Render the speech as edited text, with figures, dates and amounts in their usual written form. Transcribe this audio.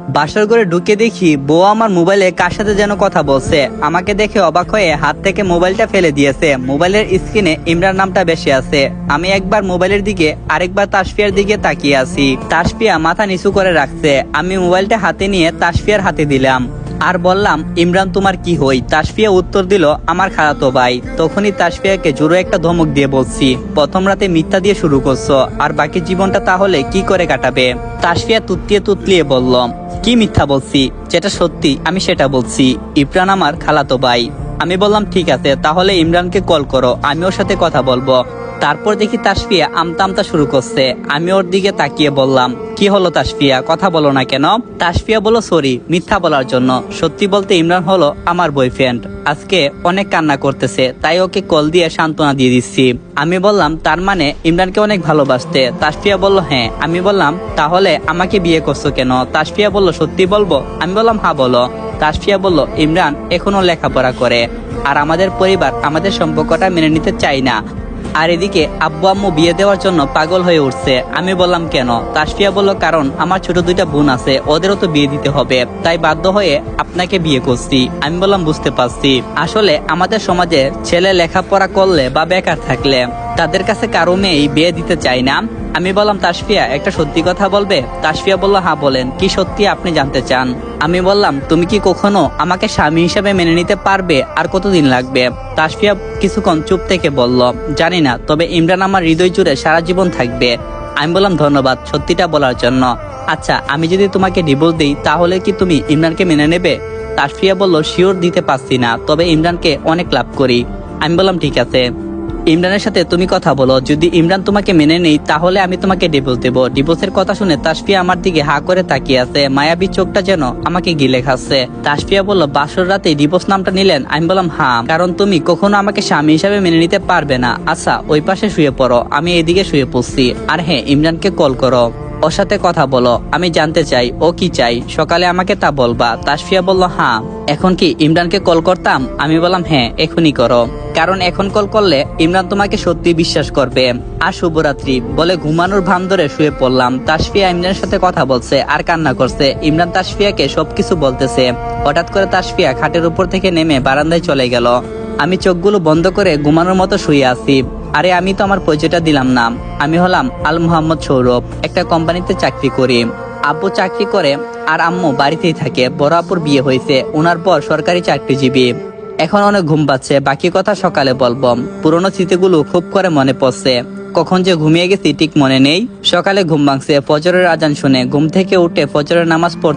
বাসর ঘরে ঢুকে দেখি বউ আমার মোবাইলে কার সাথে যেন কথা বলছে। আমাকে দেখে অবাক হয়ে হাত থেকে মোবাইলটা ফেলে দিয়েছে। মোবাইলের স্ক্রিনে ইমরান নামটা বেশি আছে। আমি একবার মোবাইলের দিকে আরেকবার তাসফিয়ার দিকে তাকিয়ে আছি। তাসফিয়া মাথা নিচু করে রাখছে। আমি মোবাইলটা হাতে নিয়ে তাসফিয়ার হাতে দিলাম আর বললাম, ইমরান তোমার কি হই? তাসফিয়া উত্তর দিল, আমার খালাতো ভাই। তখনই তাসফিয়াকে জোরে একটা ধমক দিয়ে বলছি, প্রথম রাতে মিথ্যা দিয়ে শুরু করছো, আর বাকি জীবনটা তাহলে কি করে কাটাবে? তাসফিয়া তুতলিয়ে বলল, কি মিথ্যা বলছি? যেটা সত্যি আমি সেটা বলছি। ইমরান আমার খালাতো ভাই। আমি বললাম, ঠিক আছে, তাহলে ইমরানকে কল করো, আমি ওর সাথে কথা বলবো। তারপর দেখি তাসফিয়া আমতা শুরু করছে। আমি ওর দিকে তাকিয়ে বললাম, কি হলো তাসফিয়া, কথা বলো না কেন? তাসফিয়া বলল, সরি মিথ্যা বলার জন্য। সত্যি বলতে ইমরান হলো আমার বয়ফ্রেন্ড। আজকে অনেক কান্না করতেছে, তাই ওকে কল দিয়ে সান্ত্বনা দিয়ে দিচ্ছি। আমি বললাম, তার মানে ইমরানকে অনেক ভালোবাসতে? তাসফিয়া বলল, হ্যাঁ। আমি বললাম, তাহলে আমাকে বিয়ে করছো কেন? তাসফিয়া বলল, সত্যি বলবো? আমি বললাম, হ্যাঁ বলো। তাসফিয়া বলল, ইমরান এখনো লেখাপড়া করে, আর আমাদের পরিবার আমাদের সম্পর্কটা মেনে নিতে চায় না। আর এদিকে আব্বু আম্মু বিয়ে দেওয়ার জন্য পাগল হয়ে উঠছে। আমি বললাম, কেন? তাসফিয়া বলল, কারণ আমার ছোট দুইটা বোন আছে, ওদেরও তো বিয়ে দিতে হবে, তাই বাধ্য হয়ে আপনাকে বিয়ে করছি। আমি বললাম, বুঝতে পারছি। আসলে আমাদের সমাজে ছেলে লেখাপড়া করলে বা বেকার থাকলে তাদের কাছে কারো মেয়েই বিয়ে দিতে চায় না। আমি বললাম, তাসফিয়া একটা সত্যি কথা বলবে? তাসফিয়া বলল, হ্যাঁ বলেন, কি সত্যি আপনি জানতে চান? আমি বললাম, তুমি কি কখনো আমাকে স্বামী হিসেবে মেনে নিতে পারবে? আর কতদিন লাগবে? তাসফিয়া কিছুক্ষণ চুপ থেকে বলল, জানি না, তবে ইমরান আমার হৃদয় জুড়ে সারা জীবন থাকবে। আমি বললাম, ধন্যবাদ সত্যিটা বলার জন্য। আচ্ছা, আমি যদি তোমাকে ডিভোর্স দিই তাহলে কি তুমি ইমরানকে মেনে নেবে? তাসফিয়া বলল, শিওর দিতে পারছি না, তবে ইমরানকে অনেক লাভ করি। আমি বললাম, ঠিক আছে, ইমরানের সাথে তুমি কথা বলো, যদি ইমরান তোমাকে মেনে নেই তাহলে আমি তোমাকে ডিভোর্স দেবো। ডিভোর্সের কথা শুনে তাসফিয়া আমার দিকে হা করে তাকিয়ে আছে, মায়াবী চোখটা যেন আমাকে গিলে খাচ্ছে। তাসফিয়া বলল, বাসর রাতে ডিভোর্স নামটা নিলেন? আমি বললাম, হ্যাঁ, কারণ তুমি কখনো আমাকে স্বামী হিসাবে মেনে নিতে পারবে না। আচ্ছা, ওই পাশে শুয়ে পড়ো, আমি এদিকে শুয়ে পড়ছি। আর হ্যাঁ, ইমরানকে কল করো, ওর সাথে কথা বলো, আমি জানতে চাই ও কি চাই, সকালে আমাকে তা বলবা। তাসফিয়া বলল, হ্যাঁ। এখন কি ইমরানকে কল করতাম? আমি বললাম, হ্যাঁ এখনই করো, কারণ এখন কল করলে ইমরান তোমাকে সত্যি বিশ্বাস করবে। আর শুভরাত্রি বলে ঘুমানোর ভান ধরে শুয়ে পড়লাম। তাসফিয়া ইমরানের সাথে কথা বলছে আর কান্না করছে। ইমরান তাসফিয়াকে সবকিছু বলতেছে। হঠাৎ করে তাসফিয়া খাটের উপর থেকে নেমে বারান্দায় চলে গেল। আমি চোখগুলো বন্ধ করে ঘুমানোর মতো শুয়ে আছি। আরে, আমি তো আমার পরিচয়টা দিলাম না। আমি হলাম আল মোহাম্মদ সৌরভ, একটা কোম্পানিতে চাকরি করি। আব্বু চাকরি করে আর আম্মু বাড়িতেই থাকে। বড় আপুর বিয়ে হয়েছে, ওনার পর সরকারি চাকরিজীবী। এখন অনেক ঘুম পাচ্ছে, বাকি কথা সকালে বলবো। পুরোনো স্মৃতিগুলো খুব করে মনে পড়ছে। কখন যে ঘুমিয়ে গেছি ঠিক মনে নেই। সকালে ঘুম ভাঙছে ফজরের আজান শুনে। ঘুম থেকে উঠে ফজরের নামাজ পড়তে